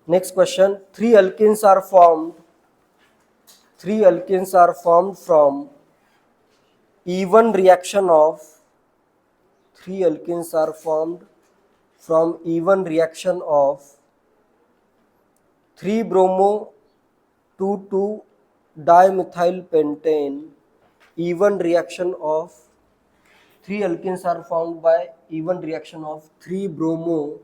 Next question. Three alkenes are formed from even reaction of three alkenes are formed from even reaction of 3 bromo 2 dimethyl pentane. Even reaction of three alkenes are formed by even reaction of 3 bromo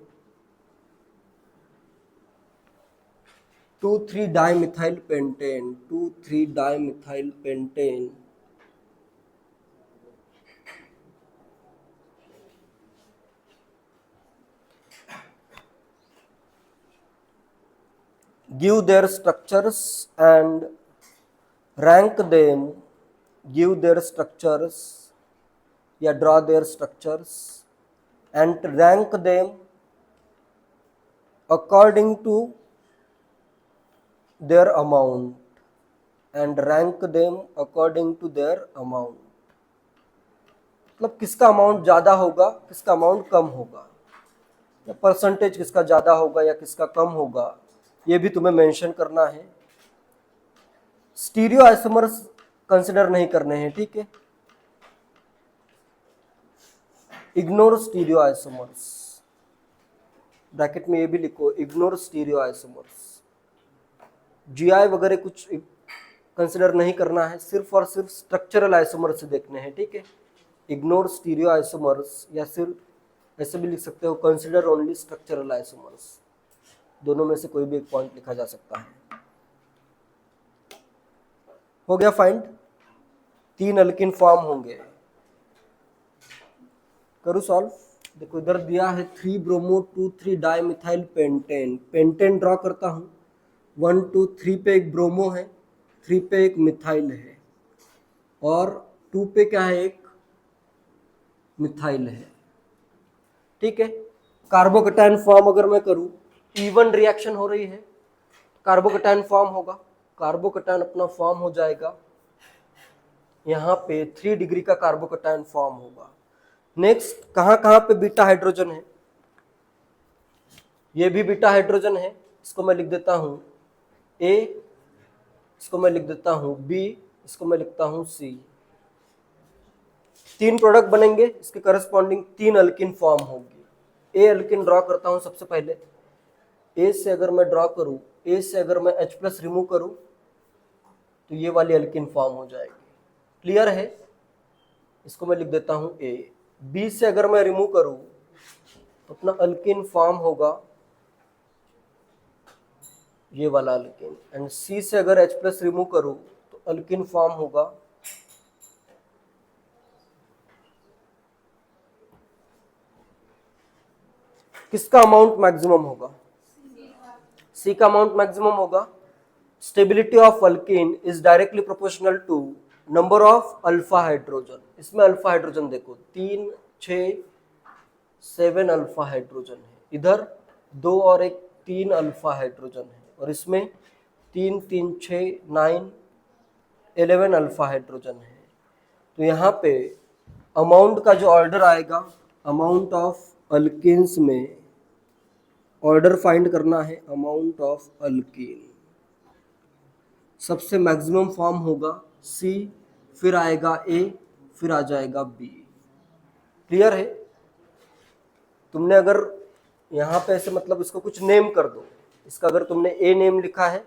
2 dimethyl pentane 2 dimethyl pentane. Give their structures and rank them. Give their structures, या draw their structures and rank them according to their amount and rank them according to their amount. मतलब किसका amount ज़्यादा होगा, किसका amount कम होगा, या percentage किसका ज़्यादा होगा या किसका कम होगा, ये भी तुम्हें मेंशन करना है. स्टीरियो आइसोमर्स कंसिडर नहीं करने हैं, ठीक है. इग्नोर स्टीरियो आइसोमर्स, ब्रैकेट में ये भी लिखो, इग्नोर स्टीरियो आइसोमर्स. जीआई वगैरह कुछ कंसिडर नहीं करना है, सिर्फ और सिर्फ स्ट्रक्चरल आइसोमर्स देखने हैं, ठीक है. इग्नोर स्टीरियो आइसोमर्स, या सिर्फ ऐसे भी लिख सकते हो, कंसिडर ओनली स्ट्रक्चरल आइसोमर्स. दोनों में से कोई भी एक पॉइंट लिखा जा सकता है. हो गया फाइंड. 3 अल्किन फॉर्म होंगे. करूँ सॉल्व. देखो इधर दिया है 3 bromo 2 dimethyl pentane. Pentane draw करता हूँ. 1 2 3 पे एक ब्रोमो है, 3 पे एक मिथाइल है, और 2 पे क्या है, एक मिथाइल है, ठीक है. कार्बोकैटायन फॉर्म अगर मैं करूँ, इवन रिएक्शन हो रही है, कार्बोकैटायन फॉर्म होगा. कार्बोकैटायन अपना फॉर्म हो जाएगा, यहाँ पे 3 डिग्री का कार्बोकैटायन फॉर्म होगा. नेक्स्ट कहाँ कहाँ पे बीटा हाइड्रोजन है, ये भी बीटा हाइड्रोजन है. इसको मैं लिख देता हूँ ए, इसको मैं लिख देता हूँ बी, इसको मैं लिखता हूँ सी. 3 प्रोडक्ट बनेंगे, इसके करस्पॉन्डिंग 3 अल्किन फॉर्म होगी. ए अल्किन ड्रॉ करता हूँ सबसे पहले. ए से अगर मैं ड्रॉ करूँ, ए से अगर मैं H+ रिमूव करूँ तो ये वाली अल्किन फॉर्म हो जाएगी. क्लियर है. इसको मैं लिख देता हूँ ए. बी से अगर मैं रिमूव करूँ तो अपना अल्किन फॉर्म होगा ये वाला अल्किन. एंड सी से अगर H+ रिमूव करूँ तो अल्किन फॉर्म होगा किसका अमाउंट मैक्सिमम होगा, सी का अमाउंट मैक्सिमम होगा. Stability of alkene is directly proportional to number of alpha hydrogen. इसमें अल्फा हाइड्रोजन देखो 3 6 7 अल्फा हाइड्रोजन है, इधर 2 और 1 3 अल्फा हाइड्रोजन है, और इसमें 3 3 6 9 11 अल्फा हाइड्रोजन है. तो यहाँ पे अमाउंट का जो ऑर्डर आएगा, अमाउंट ऑफ अल्किन्स में ऑर्डर फाइंड करना है. अमाउंट ऑफ अल्किन सबसे मैक्सिमम फॉर्म होगा सी, फिर आएगा ए, फिर आ जाएगा बी. क्लियर है. तुमने अगर यहाँ पे ऐसे मतलब इसको कुछ नेम कर दो, इसका अगर तुमने ए नेम लिखा है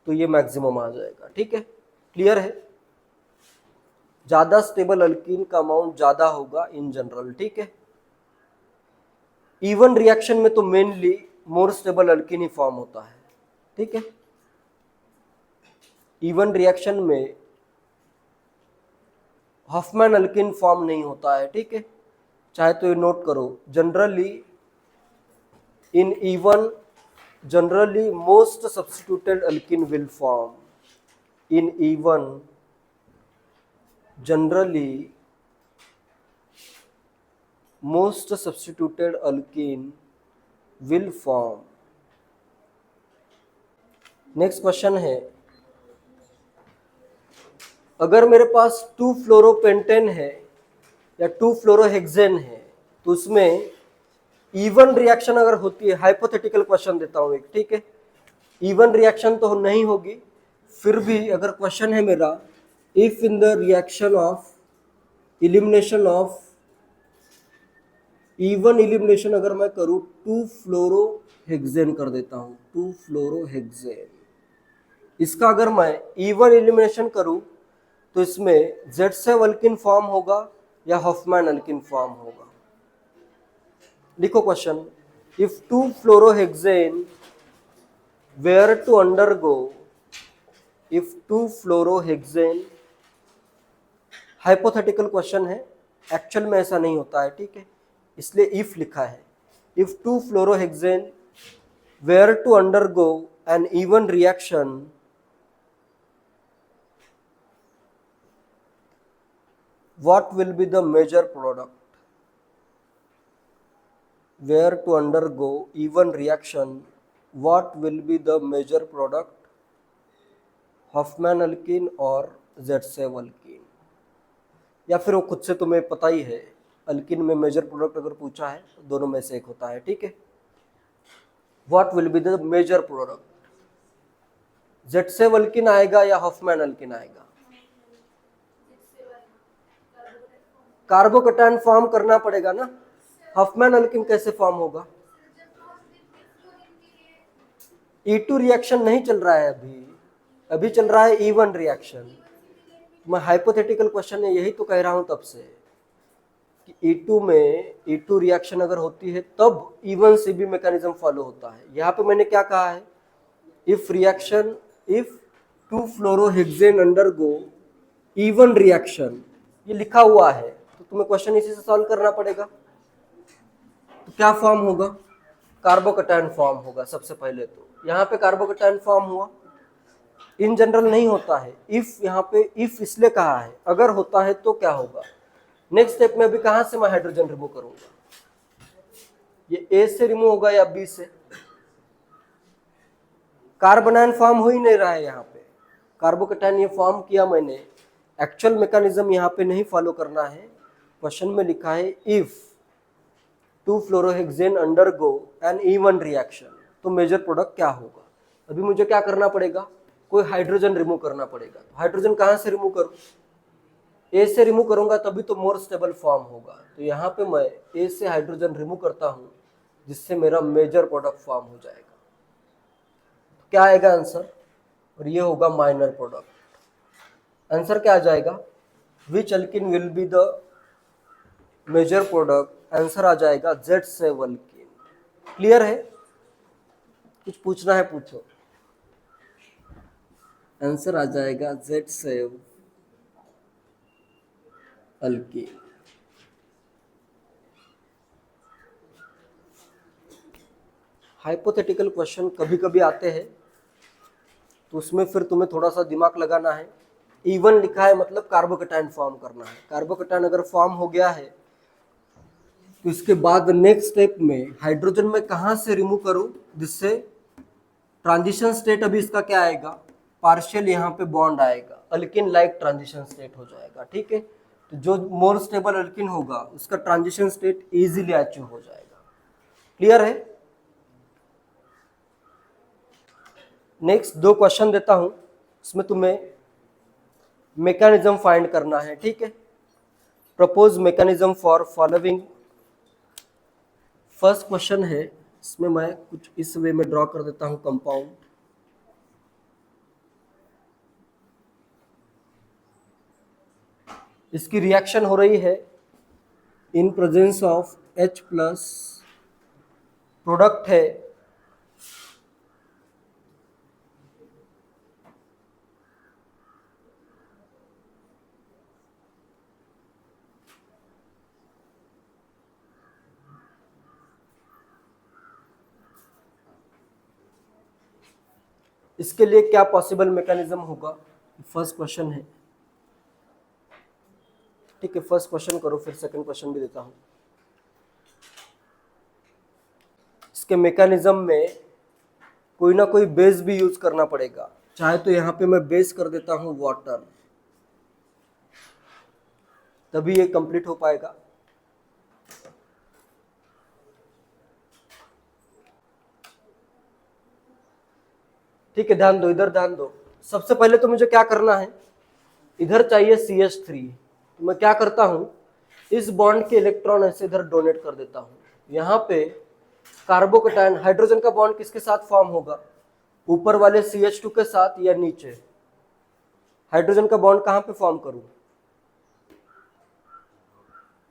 तो ये मैक्सिमम आ जाएगा, ठीक है. क्लियर है. ज्यादा स्टेबल अल्कीन का अमाउंट ज्यादा होगा इन जनरल, ठीक है. इवन रिएक्शन में तो मेनली मोर स्टेबल अल्कीन ही फॉर्म होता है, ठीक है. इवन रिएक्शन में हॉफमैन अल्कीन फॉर्म नहीं होता है, ठीक है. चाहे तो ये नोट करो. Generally in even, generally most substituted alkene will form. In even generally most substituted alkene will form. Next question है, अगर मेरे पास 2 फ्लोरोपेंटेन है या 2 फ्लोरोहेक्सेन है तो उसमें इवन रिएक्शन अगर होती है, हाइपोथेटिकल क्वेश्चन देता हूं एक, ठीक है, इवन रिएक्शन तो नहीं होगी, फिर भी अगर क्वेश्चन है मेरा, if in the reaction of elimination of even elimination अगर मैं करूं 2 फ्लोरोहेक्सेन कर देता हूं, 2 फ्लोरोहेक्सेन, इसका अगर मैं इवन इलिमिनेशन करूं तो इसमें जेड से अल्किन फॉर्म होगा या हॉफमैन अल्किन फॉर्म होगा। लिखो question, if 2 fluorohexane were to undergo, if 2 fluorohexane, hypothetical question है, एक्चुअल में ऐसा नहीं होता है, ठीक है, इसलिए इफ लिखा है। If 2 fluorohexane were to undergo an E one reaction, what will be the major product? Where to undergo even reaction, what will be the major product? Hofmann alkene और जेडसेव अल्किन, या फिर वो खुद से तुम्हें पता ही है, अल्किन में मेजर प्रोडक्ट अगर पूछा है तो दोनों में से एक होता है, ठीक है। What will be the major product, Zaitsev alkene आएगा या हॉफमैन अल्किन आएगा? कार्बोकैटायन फॉर्म करना पड़ेगा ना, हॉफमैन अल्किन कैसे फॉर्म होगा? E2 रिएक्शन नहीं चल रहा है अभी, अभी चल रहा है E1 रिएक्शन। मैं हाइपोथेटिकल क्वेश्चन है यही तो कह रहा हूं तब से कि E2 में E2 रिएक्शन अगर होती है तब E1 CB मैकेनिज्म फॉलो होता है। यहाँ पे मैंने क्या कहा है, if reaction, if 2 fluorohexane undergo E1 reaction, ये लिखा हुआ है, तो तुम्हें क्वेश्चन इसी से सॉल्व करना पड़ेगा। तो क्या फॉर्म होगा? कार्बोकैटायन फॉर्म होगा सबसे पहले। तो यहाँ पे कार्बोकैटायन फॉर्म हुआ, इन जनरल नहीं होता है। इफ यहाँ पे इफ इसलिए कहा है, अगर होता है तो क्या होगा। नेक्स्ट स्टेप में अभी कहाँ से मैं हाइड्रोजन रिमूव करूंगा, ये ए से रिमूव होगा या बी से? कार्बोनायन फॉर्म हो ही नहीं रहा है यहाँ पे, कार्बोकैटायन ये फॉर्म किया मैंने, एक्चुअल मैकेनिज्म यहाँ पे नहीं फॉलो करना है। क्वेश्चन में लिखा है if 2 fluorohexane undergo an E1 reaction, तो मेजर प्रोडक्ट क्या होगा। अभी मुझे क्या करना पड़ेगा, कोई हाइड्रोजन रिमूव करना पड़ेगा। तो हाइड्रोजन कहाँ से रिमूव करूं, ए से रिमूव करूंगा तभी तो मोर स्टेबल फॉर्म होगा। तो यहाँ पे मैं ए से हाइड्रोजन रिमूव करता हूं, जिससे मेरा मेजर प्रोडक्ट फॉर्म हो जाएगा। तो क्या आएगा आंसर, और ये होगा माइनर प्रोडक्ट। आंसर क्या आ जाएगा, which alkene will be the major product, answer आ जाएगा Z7 अल्किन। क्लियर है? कुछ पूछना है पूछो। आंसर आ जाएगा Z7 अल्किन। हाइपोथेटिकल क्वेश्चन कभी कभी आते हैं, तो उसमें फिर तुम्हें थोड़ा सा दिमाग लगाना है। E1 लिखा है मतलब कार्बोकैटायन फॉर्म करना है। कार्बोकैटायन अगर फॉर्म हो गया है तो इसके बाद नेक्स्ट स्टेप में हाइड्रोजन में कहाँ से रिमूव करूं, जिससे ट्रांजिशन स्टेट अभी इसका क्या आएगा, पार्शियल यहाँ पे बॉन्ड आएगा, अल्किन लाइक ट्रांजिशन स्टेट हो जाएगा, ठीक है। तो जो मोर स्टेबल अल्किन होगा उसका ट्रांजिशन स्टेट इजीली अचीव हो जाएगा। क्लियर है? नेक्स्ट 2 क्वेश्चन देता हूं, इसमें तुम्हें मैकेनिज्म फाइंड करना है, ठीक है। Propose mechanism for following. First question है, इसमें मैं कुछ इस वे में ड्रॉ कर देता हूं कंपाउंड। इसकी रिएक्शन हो रही है in presence of H+, product है इसके लिए क्या पॉसिबल मैकेनिज्म होगा, फर्स्ट क्वेश्चन है, ठीक है। फर्स्ट क्वेश्चन करो, फिर सेकंड क्वेश्चन भी देता हूं। इसके मैकेनिज्म में कोई ना कोई बेस भी यूज करना पड़ेगा, चाहे तो यहाँ पे मैं बेस कर देता हूं वाटर, तभी ये कंप्लीट हो पाएगा। ठीक है, ध्यान दो, इधर ध्यान दो। सबसे पहले तो मुझे क्या करना है, इधर चाहिए CH3, तो मैं क्या करता हूं, इस बॉन्ड के इलेक्ट्रॉन ऐसे इधर डोनेट कर देता हूं। यहाँ पे कार्बोकैटायन हाइड्रोजन का बॉन्ड किसके साथ फॉर्म होगा, ऊपर वाले CH2 के साथ या नीचे? हाइड्रोजन का बॉन्ड कहां पे फॉर्म करूं,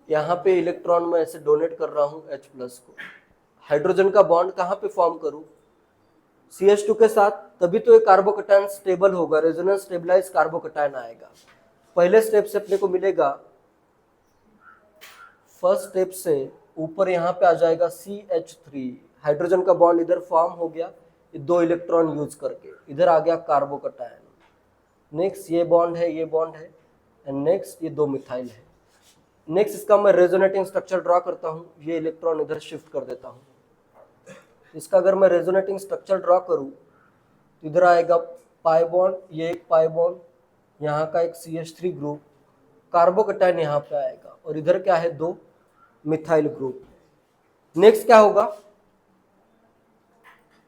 यहाँ पे इलेक्ट्रॉन में ऐसे डोनेट कर रहा हूं H+ को। हाइड्रोजन का बॉन्ड कहां पे फॉर्म करूं, CH2 के साथ, तभी तो ये कार्बोकैटायन स्टेबल होगा, रेजोनेंस स्टेबलाइज कार्बोकैटायन आएगा। पहले स्टेप से अपने को मिलेगा, फर्स्ट स्टेप से ऊपर यहाँ पे आ जाएगा CH3, हाइड्रोजन का बॉन्ड इधर फॉर्म हो गया, ये 2 इलेक्ट्रॉन यूज करके इधर आ गया कार्बोकैटायन। नेक्स्ट ये बॉन्ड है, ये बॉन्ड है, एंड नेक्स्ट ये 2 मिथाइल है। नेक्स्ट इसका मैं रेजोनेटिंग स्ट्रक्चर ड्रॉ करता हूँ, ये इलेक्ट्रॉन इधर शिफ्ट कर देता हूँ। इसका अगर मैं रेजोनेटिंग स्ट्रक्चर ड्रॉ करूँ तो इधर आएगा पाई बॉन्ड, ये एक पाई बॉन्ड, यहाँ का एक CH3 ग्रुप, कार्बोकैटायन यहाँ पे आएगा, और इधर क्या है, 2 मिथाइल ग्रुप। नेक्स्ट क्या होगा,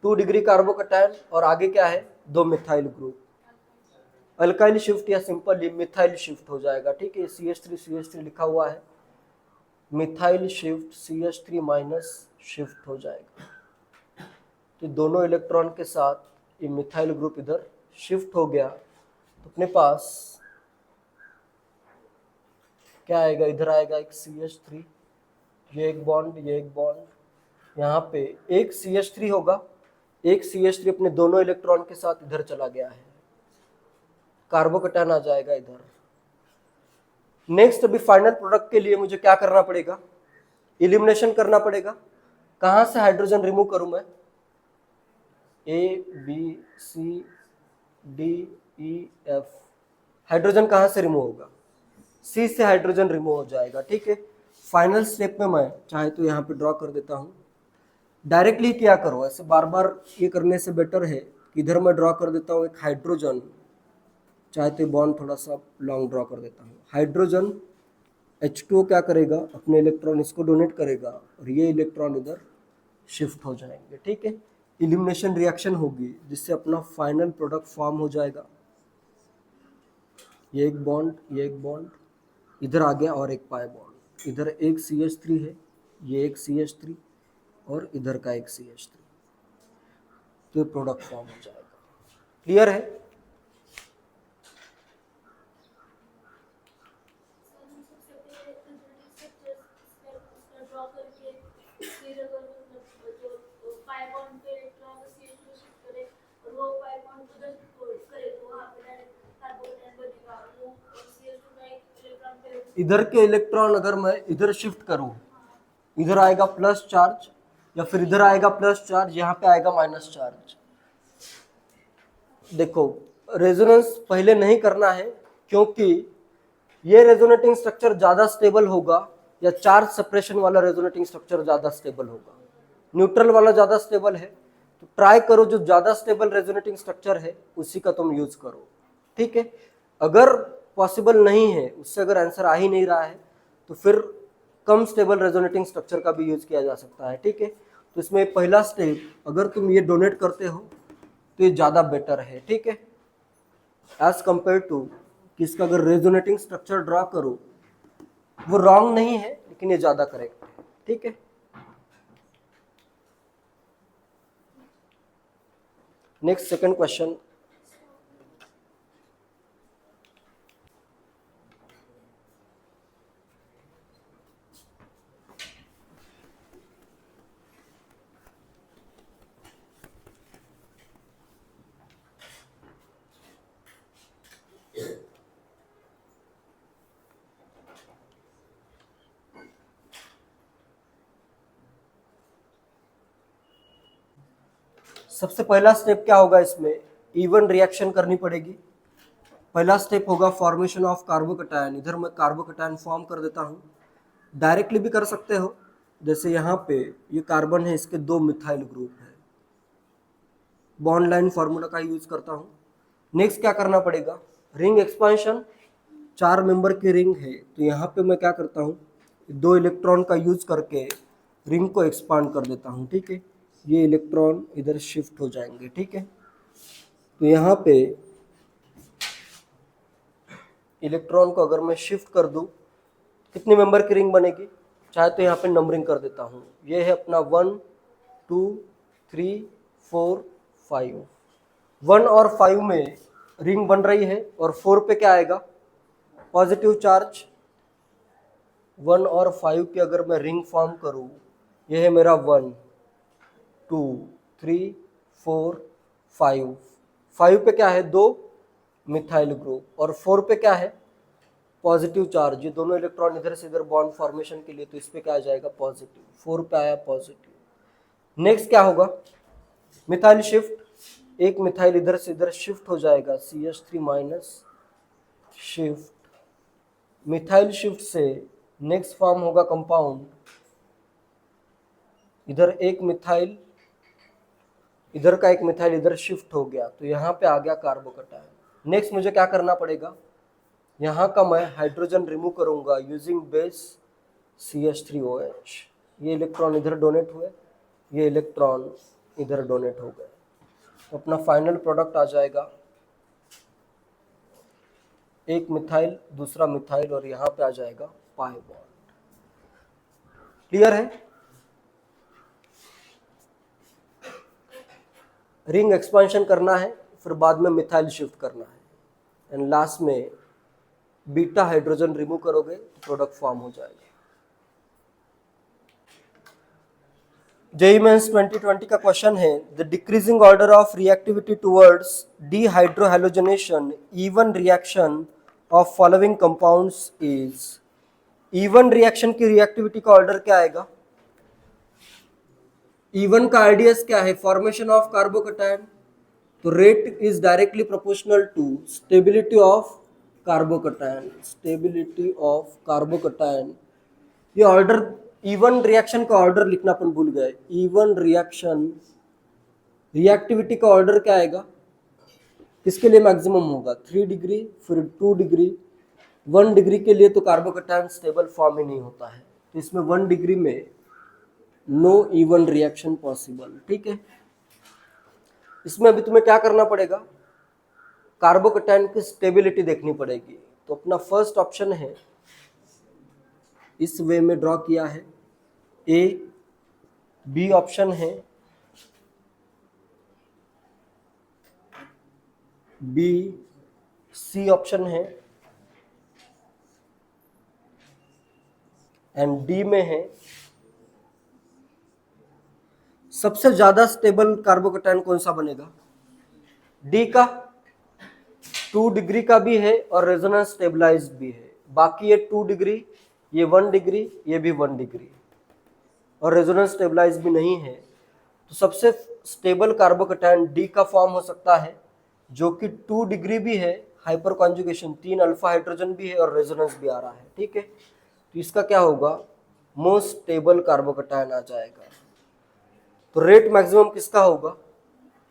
2 डिग्री कार्बोकैटायन, और आगे क्या है, 2 मिथाइल ग्रुप। अल्काइल शिफ्ट या सिंपली मिथाइल शिफ्ट हो जाएगा, ठीक है। CH3 लिखा हुआ है, methyl shift CH3 minus shift हो जाएगा। तो दोनों इलेक्ट्रॉन के साथ ये मिथाइल ग्रुप इधर शिफ्ट हो गया, तो अपने पास क्या आएगा, इधर आएगा एक CH3, ये एक बॉन्ड, ये एक बॉन्ड, यहाँ पे एक CH3 होगा, एक CH3 अपने दोनों इलेक्ट्रॉन के साथ इधर चला गया है, कार्बोकैटायन आ जाएगा इधर। नेक्स्ट अभी फाइनल प्रोडक्ट के लिए मुझे क्या करना पड़ेगा, एलिमिनेशन करना पड़ेगा। कहाँ से हाइड्रोजन रिमूव करूं मैं, ABCDEF, हाइड्रोजन कहाँ से रिमूव होगा, C से हाइड्रोजन रिमूव हो जाएगा, ठीक है। फाइनल स्टेप में मैं चाहे तो यहाँ पे ड्रॉ कर देता हूँ, डायरेक्टली क्या करो, ऐसे बार बार ये करने से बेटर है कि इधर मैं ड्रॉ कर देता हूँ एक हाइड्रोजन, चाहे तो बॉन्ड थोड़ा सा लॉन्ग ड्रॉ कर देता हूँ। हाइड्रोजन H2 क्या करेगा, अपने इलेक्ट्रॉन इसको डोनेट करेगा, और ये इलेक्ट्रॉन इधर शिफ्ट हो जाएंगे, ठीक है। इलिमिनेशन रिएक्शन होगी जिससे अपना फाइनल प्रोडक्ट फॉर्म हो जाएगा। ये एक बॉन्ड, ये एक बॉन्ड, इधर आ गया, और एक पाई बॉन्ड, इधर एक CH3 है, ये एक CH3, और इधर का एक CH3, तो ये प्रोडक्ट फॉर्म हो जाएगा। क्लियर है? इधर के इलेक्ट्रॉन अगर मैं इधर शिफ्ट करूं, इधर आएगा प्लस चार्ज, या फिर इधर आएगा प्लस चार्ज, यहाँ पे आएगा माइनस चार्ज। देखो, रेजोनेंस पहले नहीं करना है, क्योंकि ये रेजोनेटिंग स्ट्रक्चर ज्यादा स्टेबल होगा, या चार्ज सेपरेशन वाला रेजोनेटिंग स्ट्रक्चर ज्यादा स्टेबल होगा, न्यूट्रल वाला ज्यादा स्टेबल है। तो ट्राई करो जो ज्यादा स्टेबल रेजोनेटिंग स्ट्रक्चर है उसी का तुम यूज करो, ठीक है। अगर पॉसिबल नहीं है, उससे अगर आंसर आ ही नहीं रहा है, तो फिर कम स्टेबल रेजोनेटिंग स्ट्रक्चर का भी यूज किया जा सकता है, ठीक है। तो इसमें पहला स्टेप, अगर तुम ये डोनेट करते हो तो ये ज़्यादा बेटर है, ठीक है, एज कंपेयर टू कि इसका अगर रेजोनेटिंग स्ट्रक्चर ड्रा करो, वो रॉन्ग नहीं है लेकिन ये ज़्यादा करेक्ट है, ठीक है। नेक्स्ट सेकंड क्वेश्चन, सबसे पहला स्टेप क्या होगा, इसमें इवन रिएक्शन करनी पड़ेगी। पहला स्टेप होगा फॉर्मेशन ऑफ कार्बोकैटायन, इधर मैं कार्बोकैटायन फॉर्म कर देता हूँ, डायरेक्टली भी कर सकते हो, जैसे यहाँ पे ये कार्बन है, इसके 2 मिथाइल ग्रुप है, बॉन्ड लाइन फार्मूला का यूज करता हूँ। नेक्स्ट क्या करना पड़ेगा, रिंग एक्सपांशन, 4 मेंबर की रिंग है, तो यहाँ पे मैं क्या करता हूँ, 2 इलेक्ट्रॉन का यूज करके रिंग को एक्सपांड कर देता हूँ, ठीक है। ये इलेक्ट्रॉन इधर शिफ्ट हो जाएंगे, ठीक है। तो यहाँ पे इलेक्ट्रॉन को अगर मैं शिफ्ट कर दूं, कितने मेंबर की रिंग बनेगी? चाहे तो यहाँ पे नंबरिंग कर देता हूँ। ये है अपना 1 2 3 4 5। 1 और 5 में रिंग बन रही है और 4 पे क्या आएगा? Positive charge. 1 और 5 की अगर मैं रिंग फॉर्म करूँ, ये है मेरा 1 2 3 4 5। 5 पे क्या है? 2 मिथाइल ग्रुप और 4 पे क्या है? Positive charge. ये दोनों इलेक्ट्रॉन इधर से इधर बॉन्ड फॉर्मेशन के लिए, तो इस पे क्या आ जाएगा? पॉजिटिव। 4 पे आया पॉजिटिव। नेक्स्ट क्या होगा? Methyl shift. एक मिथाइल इधर से इधर शिफ्ट हो जाएगा, CH3 minus shift. Methyl shift से नेक्स्ट फॉर्म होगा कंपाउंड। इधर एक मिथाइल, इधर का एक मिथाइल इधर शिफ्ट हो गया, तो यहाँ पे आ गया कार्बोकटायन। नेक्स्ट मुझे क्या करना पड़ेगा? यहाँ का मैं हाइड्रोजन रिमूव करूंगा यूजिंग बेस CH3OH। ये इलेक्ट्रॉन इधर डोनेट हुए, ये इलेक्ट्रॉन इधर डोनेट हो गए, तो अपना फाइनल प्रोडक्ट आ जाएगा एक मिथाइल, दूसरा मिथाइल, और यहाँ पे आ जाएगा पाई बॉन्ड। क्लियर है? रिंग एक्सपेंशन करना है, फिर बाद में मिथाइल शिफ्ट करना है, एंड लास्ट में बीटा हाइड्रोजन रिमूव करोगे तो प्रोडक्ट फॉर्म हो जाएगा। जेईई मेंस 2020 का क्वेश्चन है, the decreasing order of reactivity towards dehydrohalogenation E one reaction of following compounds is. E one reaction की रिएक्टिविटी का ऑर्डर क्या आएगा? इवन का आइडियस क्या है? Formation of carbocation. तो rate is directly proportional to stability of carbocation. Stability of carbocation. ये order, E one reaction का ऑर्डर लिखना अपन भूल गए। इवन रिएक्शन रिएक्टिविटी का ऑर्डर क्या आएगा? किसके लिए मैक्सिमम होगा? 3 डिग्री, फिर 2 डिग्री। 1 डिग्री के लिए तो कार्बोकटायन स्टेबल फॉर्म ही नहीं होता है, तो इसमें 1 डिग्री में नो इवन रिएक्शन पॉसिबल। ठीक है, इसमें अभी तुम्हें क्या करना पड़ेगा? कार्बोकटायन की स्टेबिलिटी देखनी पड़ेगी। तो अपना फर्स्ट ऑप्शन है, इस वे में ड्रॉ किया है, ए। बी ऑप्शन है, बी। सी ऑप्शन है, एंड डी में है। सबसे ज्यादा स्टेबल कार्बोकटायन कौन सा बनेगा? डी का। 2 डिग्री का भी है और रेजोनेंस स्टेबलाइज्ड भी है। बाकी ये 2 डिग्री, ये 1 डिग्री, ये भी 1 डिग्री, और रेजोनेंस स्टेबलाइज भी नहीं है। तो सबसे स्टेबल कार्बोकटायन डी का फॉर्म हो सकता है, जो कि 2 डिग्री भी है, हाइपर कॉन्जुगेशन, 3 अल्फा हाइड्रोजन भी है और रेजोनेंस भी आ रहा है। ठीक है, तो इसका क्या होगा? मोस्ट स्टेबल कार्बोकटायन आ जाएगा। तो रेट मैक्सिमम किसका होगा?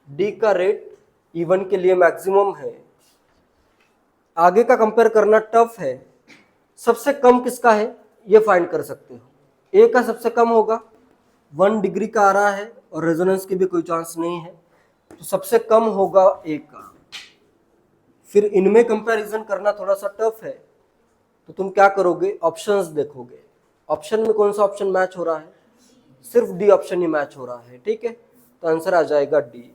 डी का रेट इवन के लिए मैक्सिमम है। आगे का कंपेयर करना टफ है। सबसे कम किसका है ये फाइंड कर सकते हो। ए का सबसे कम होगा, 1 डिग्री का आ रहा है और रेजोनेंस की भी कोई चांस नहीं है, तो सबसे कम होगा ए का। फिर इनमें कंपैरिजन करना थोड़ा सा टफ है, तो तुम क्या करोगे? ऑप्शंस देखोगे, ऑप्शन में कौन सा ऑप्शन मैच हो रहा है? सिर्फ डी ऑप्शन ही मैच हो रहा है। ठीक है, तो आंसर आ जाएगा डी।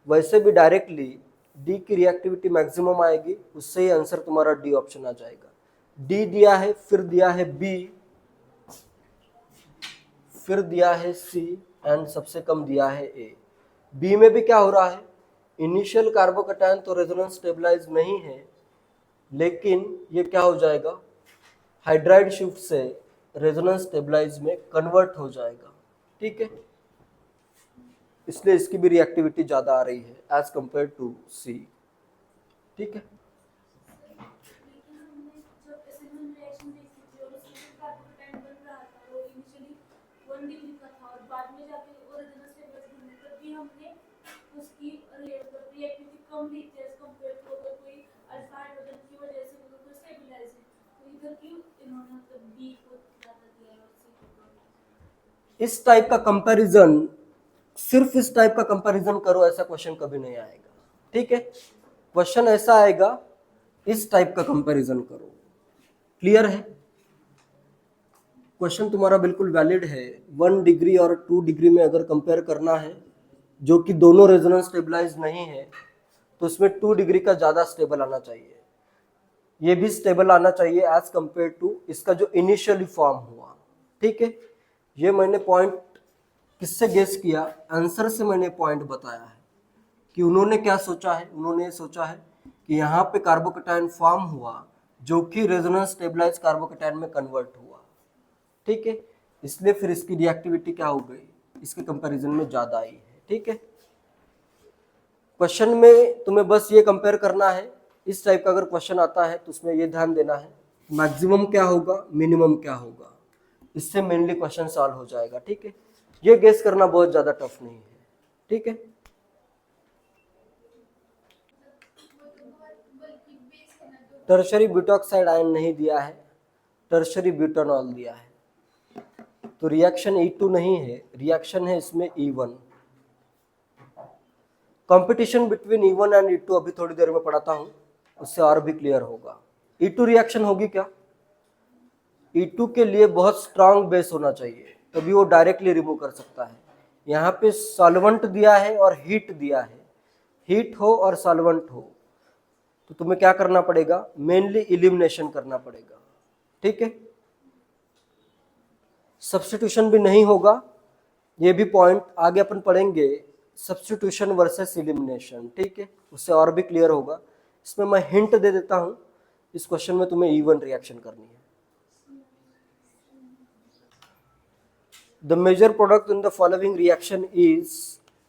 वैसे भी डायरेक्टली डी की रिएक्टिविटी मैक्सिमम आएगी, उससे ही आंसर तुम्हारा डी ऑप्शन आ जाएगा। डी दिया है, फिर दिया है बी, फिर दिया है सी, एंड सबसे कम दिया है ए। बी में भी क्या हो रहा है? इनिशियल कार्बोकटायन तो रेजोनेंस स्टेबलाइज नहीं है, लेकिन ये क्या हो जाएगा? हाइड्राइड शिफ्ट से रेजोनेंस स्टेबलाइज में कन्वर्ट हो जाएगा। ठीक है, इसलिए इसकी भी रिएक्टिविटी ज्यादा आ रही है एज कंपेयर टू सी। ठीक है, इस टाइप का कंपैरिजन, सिर्फ इस टाइप का कंपैरिजन करो, ऐसा क्वेश्चन कभी नहीं आएगा। ठीक है, क्वेश्चन ऐसा आएगा, इस टाइप का कंपैरिजन करो। क्लियर है? क्वेश्चन तुम्हारा बिल्कुल वैलिड है। 1 डिग्री और 2 डिग्री में अगर कंपेयर करना है, जो कि दोनों रेजोनेंस स्टेबलाइज नहीं है, तो उसमें 2 डिग्री का ज़्यादा स्टेबल आना चाहिए। ये भी स्टेबल आना चाहिए एज कंपेयर टू इसका जो इनिशियली फॉर्म हुआ। ठीक है, ये मैंने पॉइंट किससे गेस किया? आंसर से मैंने पॉइंट बताया है कि उन्होंने क्या सोचा है। उन्होंने सोचा है कि यहाँ पे कार्बोकेटायन फॉर्म हुआ जो कि रेजोनेंस स्टेबलाइज कार्बोकेटायन में कन्वर्ट हुआ। ठीक है, इसलिए फिर इसकी रिएक्टिविटी क्या हो गई, इसके कंपैरिजन में ज़्यादा आई है। ठीक है, क्वेश्चन में तुम्हें बस ये कंपेयर करना है। इस टाइप का अगर क्वेश्चन आता है तो उसमें ये ध्यान देना है मैक्सिमम क्या होगा, मिनिमम क्या होगा। इससे मेनली क्वेश्चन सॉल्व हो जाएगा। ठीक है, ये गेस करना बहुत ज़्यादा टफ नहीं है। ठीक है, टर्शरी ब्यूटॉक्साइड आयन नहीं दिया है, टर्शरी ब्यूटानॉल दिया है। तो रिएक्शन E2 नहीं है, रिएक्शन है इसमें E1। Competition between E1 and E2 अभी थोड़ी देर में पढ़ाता हूं, उससे और भी क्लियर होगा। E2 रिएक्शन होगी क्या? E2 के लिए बहुत स्ट्रांग बेस होना चाहिए, तभी वो डायरेक्टली रिमूव कर सकता है। यहाँ पे सॉल्वेंट दिया है और हीट दिया है, हीट हो और सॉल्वेंट हो तो तुम्हें क्या करना पड़ेगा? मेनली इलिमिनेशन करना पड़ेगा। ठीक है, सब्स्टिट्यूशन भी नहीं होगा, ये भी पॉइंट आगे अपन पढ़ेंगे, सब्स्टिट्यूशन वर्सेस इलिमिनेशन। ठीक है, उससे और भी क्लियर होगा। इसमें मैं हिंट दे देता हूं, इस क्वेश्चन में तुम्हें E1 रिएक्शन करनी है। The major product in the following reaction is,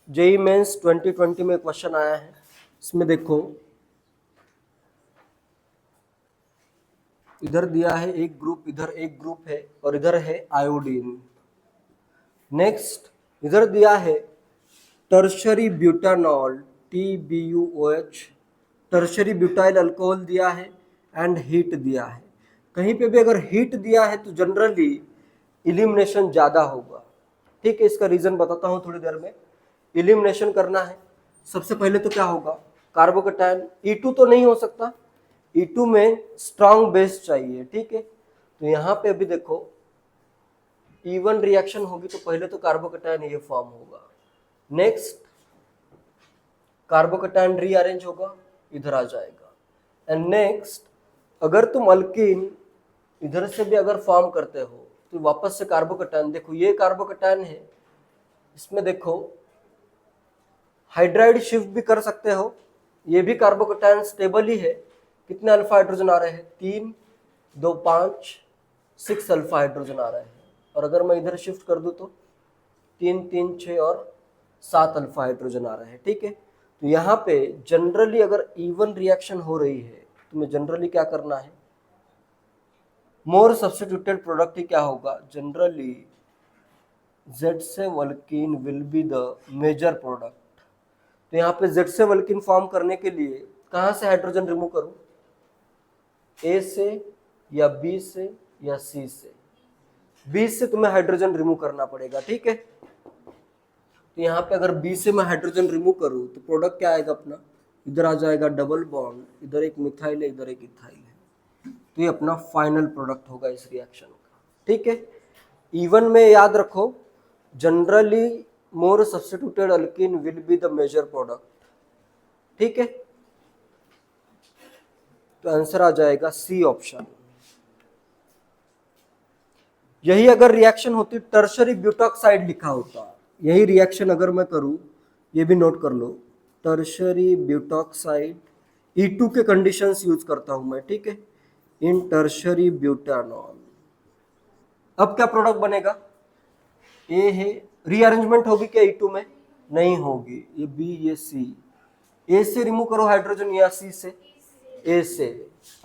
JEE mains 2020 में क्वेश्चन आया है। इसमें देखो, इधर दिया है एक ग्रुप, इधर एक ग्रुप है और इधर है आयोडीन। नेक्स्ट इधर दिया है tertiary butanol TBUOH, tertiary butyl alcohol दिया है एंड हीट दिया है। कहीं पे भी अगर हीट दिया है तो जनरली इलिमिनेशन ज़्यादा होगा। ठीक है, इसका रीज़न बताता हूँ थोड़ी देर में। इलिमिनेशन करना है, सबसे पहले तो क्या होगा? कार्बोकेटायन E2 तो नहीं हो सकता, E2 में स्ट्रांग बेस चाहिए। ठीक है, तो यहाँ पे अभी देखो E1 रिएक्शन होगी तो पहले तो कार्बोकेटायन ये फॉर्म होगा। नेक्स्ट कार्बोकेटायन रीअरेंज होगा, इधर आ जाएगा। एंड नेक्स्ट अगर तुम अल्कीन इधर से भी अगर फॉर्म करते हो तो वापस से कार्बोकेटायन, देखो ये कार्बोकेटायन है, इसमें देखो हाइड्राइड शिफ्ट भी कर सकते हो। ये भी कार्बोकेटायन स्टेबल ही है। कितने अल्फा हाइड्रोजन आ रहे हैं? 3, 2, 5, 6 अल्फा हाइड्रोजन आ रहे हैं। और अगर मैं इधर शिफ्ट कर दूं तो 3, 3, 6 और 7 अल्फा हाइड्रोजन आ रहे हैं। ठीक है, तो यहाँ पे जनरली अगर E1 रिएक्शन हो रही है तुम्हें जनरली क्या करना है? मोर सब्स्टिट्यूटेड प्रोडक्ट ही क्या होगा? जनरली Z से alkene will be the major product. तो यहाँ पे Z से वल्कीन फॉर्म करने के लिए कहाँ से हाइड्रोजन रिमूव करूं? A से या B से या C से? B से तुम्हें हाइड्रोजन रिमूव करना पड़ेगा। ठीक है, तो यहाँ पे अगर B से मैं हाइड्रोजन रिमूव करूँ तो प्रोडक्ट क्या आएगा अपना? इधर आ जाएगा डबल बॉन्ड, इधर एक मिथाइल है, इधर एक इथाइल है। तो ये अपना फाइनल प्रोडक्ट होगा इस रिएक्शन का। ठीक है, E1 में याद रखो generally more substituted alkene will be the major product. ठीक है, तो आंसर आ जाएगा C ऑप्शन। यही अगर रिएक्शन होती टर्शरी ब्यूटॉक्साइड लिखा होता, यही रिएक्शन अगर मैं करूं, ये भी नोट कर लो, टर्शरी ब्यूटॉक्साइड E2 के कंडीशंस यूज करता हूं मैं। ठीक है, इन टर्शरी ब्यूटानॉल। अब क्या प्रोडक्ट बनेगा? ए है, रीअरेंजमेंट होगी क्या E2 में? नहीं होगी, ये B ये C। ए से रिमूव करो हाइड्रोजन या C से? ए से।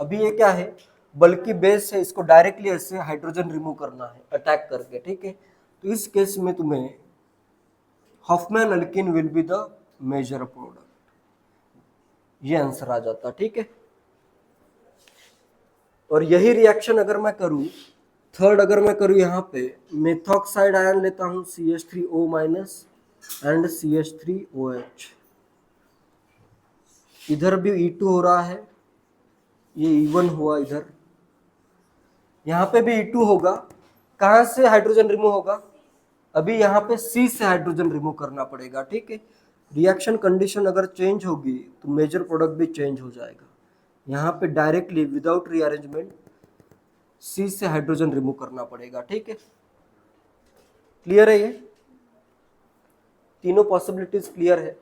अभी ये क्या है? बल्कि बेस है, इसको डायरेक्टली ऐसे हाइड्रोजन रिमूव करना है अटैक करके। ठीक है, तो इस केस में तुम्हें Hofmann alkene will be the major product, ये आंसर आ जाता। ठीक है, और यही रिएक्शन अगर मैं करूं, थर्ड अगर मैं करूं, यहाँ पे मेथॉक्साइड आयन लेता हूं CH3O- एंड CH3OH। इधर भी E2 हो रहा है, ये E1 हुआ इधर, यहाँ पे भी E2 होगा। कहाँ से हाइड्रोजन रिमूव होगा? अभी यहाँ पे C से हाइड्रोजन रिमूव करना पड़ेगा, ठीक है। रिएक्शन कंडीशन अगर चेंज होगी तो मेजर प्रोडक्ट भी चेंज हो जाएगा। यहाँ पे डायरेक्टली विदाउट रीअरेंजमेंट C से हाइड्रोजन रिमूव करना पड़ेगा, ठीक है। क्लियर है? ये तीनों पॉसिबिलिटीज क्लियर है।